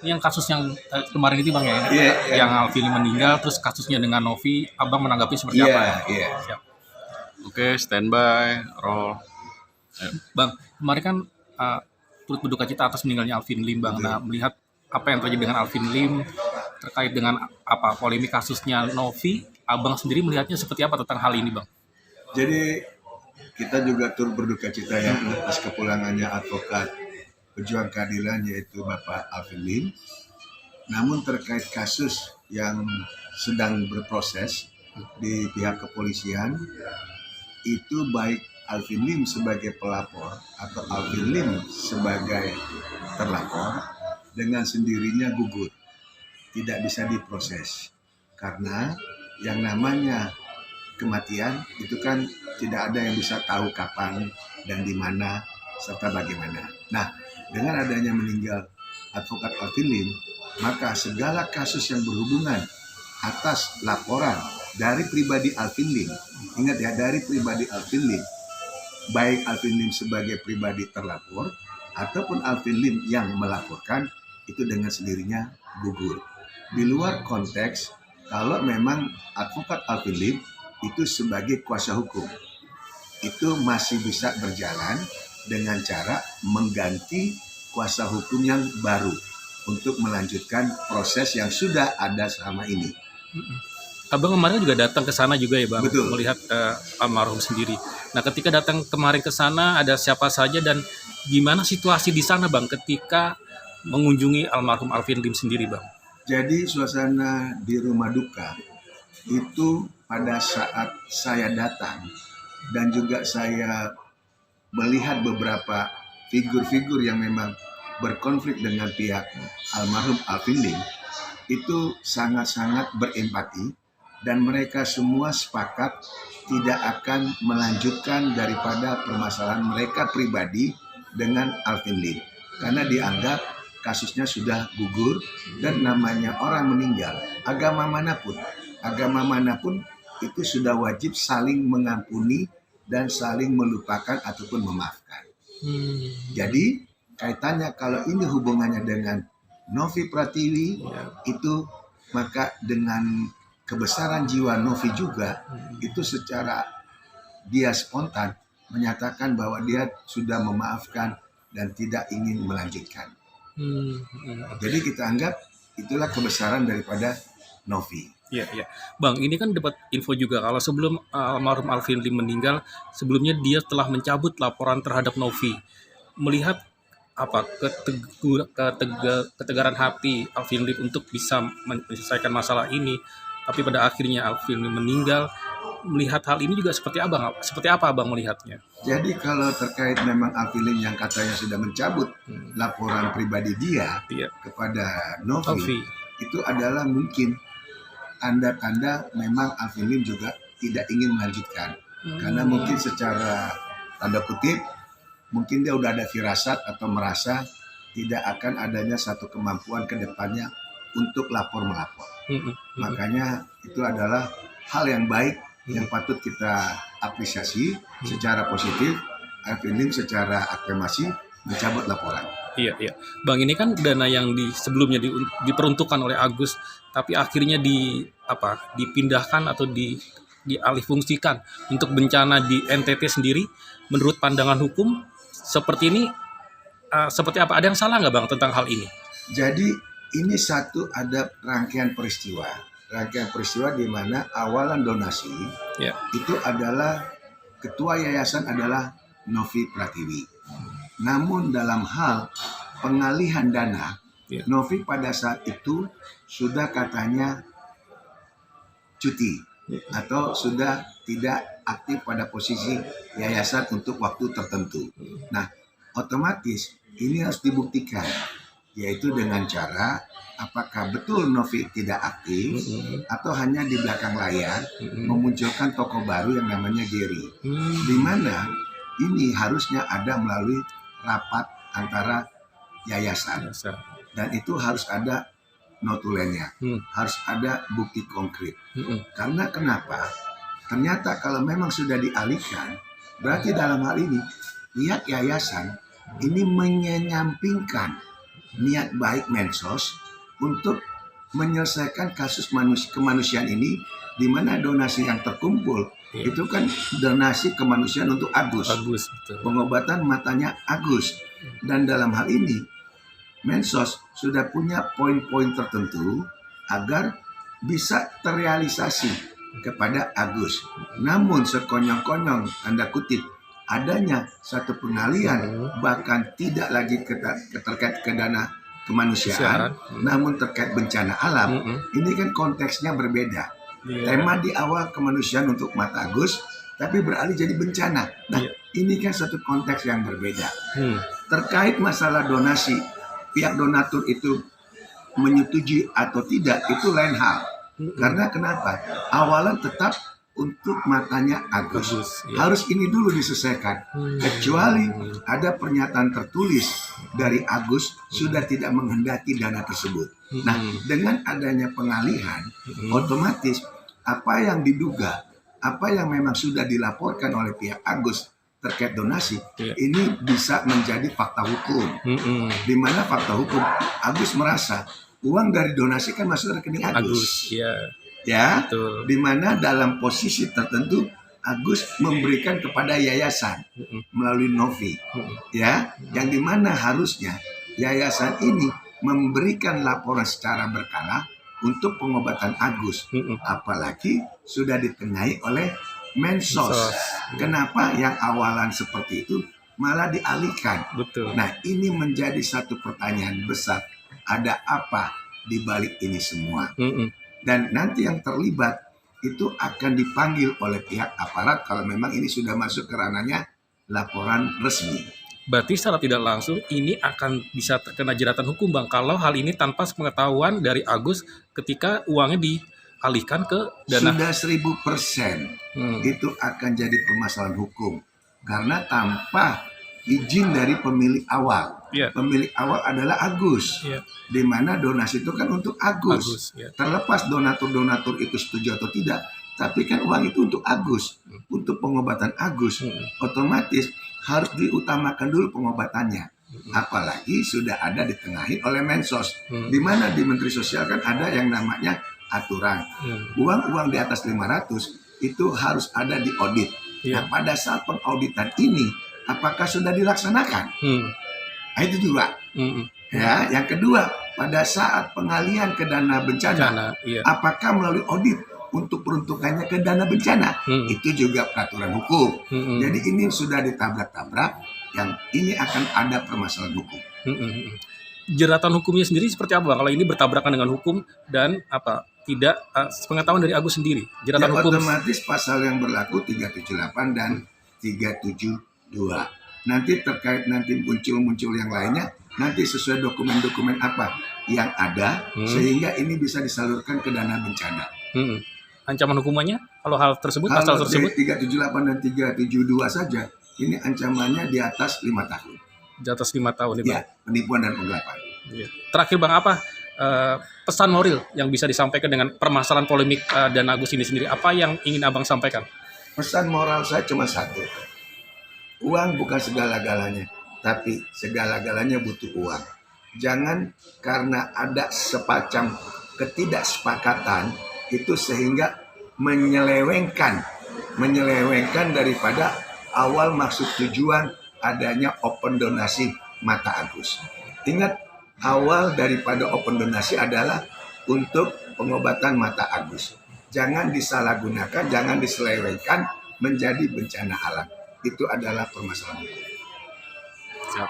Ini yang kasus yang kemarin itu Bang ya, yang Alvin meninggal, terus kasusnya dengan Novi, Abang menanggapi seperti apa ya? Siap. Oke, standby, roll. Bang, kemarin kan turut berduka cita atas meninggalnya Alvin Lim, Bang. Nah, melihat apa yang terjadi dengan Alvin Lim terkait dengan apa polemik kasusnya Novi, Abang sendiri melihatnya seperti apa tentang hal ini, Bang? Jadi kita juga turut berduka cita ya atas kepulangannya advokat pejuang keadilan yaitu Bapak Alvin Lim. Namun terkait kasus yang sedang berproses di pihak kepolisian, itu baik Alvin Lim sebagai pelapor atau Alvin Lim sebagai terlapor dengan sendirinya gugur, tidak bisa diproses karena yang namanya kematian itu kan tidak ada yang bisa tahu kapan dan di mana serta bagaimana. Nah, dengan adanya meninggal advokat Alvin Lim, maka segala kasus yang berhubungan atas laporan dari pribadi Alvin Lim, ingat ya, dari pribadi Alvin Lim, baik Alvin Lim sebagai pribadi terlapor ataupun Alvin Lim yang melaporkan, itu dengan sendirinya gugur. Di luar konteks kalau memang advokat Alvin Lim itu sebagai kuasa hukum, itu masih bisa berjalan dengan cara mengganti kuasa hukum yang baru untuk melanjutkan proses yang sudah ada selama ini. Abang kemarin juga datang ke sana juga ya, Bang? Betul. Melihat almarhum sendiri. Nah, ketika datang kemarin ke sana, ada siapa saja dan gimana situasi di sana, Bang, ketika mengunjungi almarhum Alvin Lim sendiri, Bang? Jadi suasana di rumah duka itu pada saat saya datang dan juga saya melihat beberapa figur-figur yang memang berkonflik dengan pihak almarhum Alvin Lim, itu sangat-sangat berempati dan mereka semua sepakat tidak akan melanjutkan daripada permasalahan mereka pribadi dengan Alvin Lim karena dianggap kasusnya sudah gugur dan namanya orang meninggal, agama manapun itu sudah wajib saling mengampuni dan saling melupakan ataupun memaafkan. Jadi kaitannya kalau ini hubungannya dengan Novi Pratiwi, itu maka dengan kebesaran jiwa Novi juga, itu secara dia spontan menyatakan bahwa dia sudah memaafkan dan tidak ingin melanjutkan. Jadi kita anggap itulah kebesaran daripada Novi. Iya. Bang, ini kan dapat info juga kalau sebelum almarhum Alvin Lim meninggal, sebelumnya dia telah mencabut laporan terhadap Novi. Melihat apa ketegaran hati Alvin Lim untuk bisa menyelesaikan masalah ini, tapi pada akhirnya Alvin Lim meninggal. Melihat hal ini juga seperti apa Abang melihatnya? Jadi kalau terkait memang Alvin Lim yang katanya sudah mencabut laporan pribadi dia kepada Novi, itu adalah mungkin tanda-tanda memang Alvin Lim juga tidak ingin melanjutkan. Karena mungkin secara tanda kutip, mungkin dia udah ada firasat atau merasa tidak akan adanya satu kemampuan ke depannya untuk melapor. Makanya itu adalah hal yang baik yang patut kita apresiasi secara positif. Alvin Lim secara aklamasi mencabut laporan. Iya. Bang, ini kan dana yang sebelumnya diperuntukkan oleh Agus, tapi akhirnya dipindahkan atau dialihfungsikan untuk bencana di NTT sendiri. Menurut pandangan hukum seperti ini, seperti apa? Ada yang salah nggak, Bang, tentang hal ini? Jadi ini ada rangkaian peristiwa di mana awalan donasi itu adalah ketua yayasan adalah Novi Pratiwi. Namun dalam hal pengalihan dana, Novi pada saat itu sudah katanya cuti atau sudah tidak aktif pada posisi yayasan untuk waktu tertentu. Nah, otomatis ini harus dibuktikan, yaitu dengan cara apakah betul Novi tidak aktif atau hanya di belakang layar memunculkan tokoh baru yang namanya Gary, di mana ini harusnya ada melalui rapat antara yayasan dan itu harus ada notulennya, harus ada bukti konkret. Karena kenapa? Ternyata kalau memang sudah dialihkan, berarti dalam hal ini pihak yayasan ini menyampingkan niat baik Mensos untuk menyelesaikan kasus kemanusiaan ini, di mana donasi yang terkumpul Iya. itu kan donasi kemanusiaan untuk Agus, Bagus, betul. pengobatan matanya Agus. Dan dalam hal ini Mensos sudah punya poin-poin tertentu agar bisa terrealisasi kepada Agus. Namun sekonyong-konyong tanda kutip adanya satu pengalian, bahkan tidak lagi terkait ke dana kemanusiaan, namun terkait bencana alam. Ini kan konteksnya berbeda. Iya. Tema di awal kemanusiaan untuk mata Agus, tapi beralih jadi bencana. Nah, Iya. ini kan satu konteks yang berbeda. Hmm. Terkait masalah donasi, pihak donatur itu menyetujui atau tidak, itu lain hal. Karena kenapa? Awalan tetap untuk matanya Agus. Agus, iya. Harus ini dulu diselesaikan. Kecuali ada pernyataan tertulis dari Agus sudah tidak menghendaki dana tersebut. Nah, dengan adanya pengalihan, otomatis apa yang diduga, apa yang memang sudah dilaporkan oleh pihak Agus terkait donasi, Iya. ini bisa menjadi fakta hukum. Di mana fakta hukum, Agus merasa uang dari donasi kan masuk rekening Agus, Agus. ya, Ya, betul. di mana dalam posisi tertentu Agus memberikan kepada yayasan melalui Novi, ya, yang di mana harusnya yayasan ini memberikan laporan secara berkala untuk pengobatan Agus, apalagi sudah ditengahi oleh Mensos. Mensos. Kenapa yang awalan seperti itu malah dialihkan? Betul. Nah, ini menjadi satu pertanyaan besar. Ada apa di balik ini semua? Dan nanti yang terlibat itu akan dipanggil oleh pihak aparat kalau memang ini sudah masuk ke ranahnya laporan resmi. Berarti secara tidak langsung ini akan bisa terkena jeratan hukum, Bang, kalau hal ini tanpa sepengetahuan dari Agus ketika uangnya dialihkan ke dana. Sudah 1000% itu akan jadi permasalahan hukum. Karena tanpa izin dari pemilik awal. Iya. Pemilik awal adalah Agus. Iya. Di mana donasi itu kan untuk Agus. Agus, ya. Terlepas donatur-donatur itu setuju atau tidak, tapi kan uang itu untuk Agus, untuk pengobatan Agus. Otomatis harus diutamakan dulu pengobatannya. Apalagi sudah ada ditengahi oleh Mensos. Di mana di Menteri Sosial kan ada yang namanya aturan. Uang-uang di atas 500 itu harus ada di audit. Iya. Nah, pada saat pengauditan ini, apakah sudah dilaksanakan? Nah, itu juga. Ya, yang kedua, pada saat pengalihan ke dana bencana, Iya. apakah melalui audit untuk peruntukannya ke dana bencana? Itu juga peraturan hukum. Jadi ini sudah ditabrak-tabrak, yang ini akan ada permasalahan hukum. Jeratan hukumnya sendiri seperti apa, Bang? Kalau ini bertabrakan dengan hukum dan tidak pengetahuan dari Agus sendiri. Jeratan Ya, hukum otomatis pasal yang berlaku 378 dan 372. Nanti terkait nanti muncul yang lainnya, nanti sesuai dokumen-dokumen apa yang ada, sehingga ini bisa disalurkan ke dana bencana. ancaman hukumannya kalau hal tersebut, pasal Kalau tersebut 378 dan 372 saja, ini ancamannya di atas 5 tahun. di atas 5 tahun, nih, Bang. Ya, penipuan dan penggelapan. Iya. Terakhir, Bang, apa pesan moral yang bisa disampaikan dengan permasalahan polemik dan Agus ini sendiri? Apa yang ingin Abang sampaikan? Pesan moral saya cuma satu. Uang bukan segala-galanya, tapi segala-galanya butuh uang. Jangan karena ada sepacam ketidaksepakatan itu sehingga menyelewengkan daripada awal maksud tujuan adanya open donasi mata Agus. Ingat, awal daripada open donasi adalah untuk pengobatan mata Agus. Jangan disalahgunakan, jangan diselewengkan menjadi bencana alam. Itu adalah permasalahan. Siap.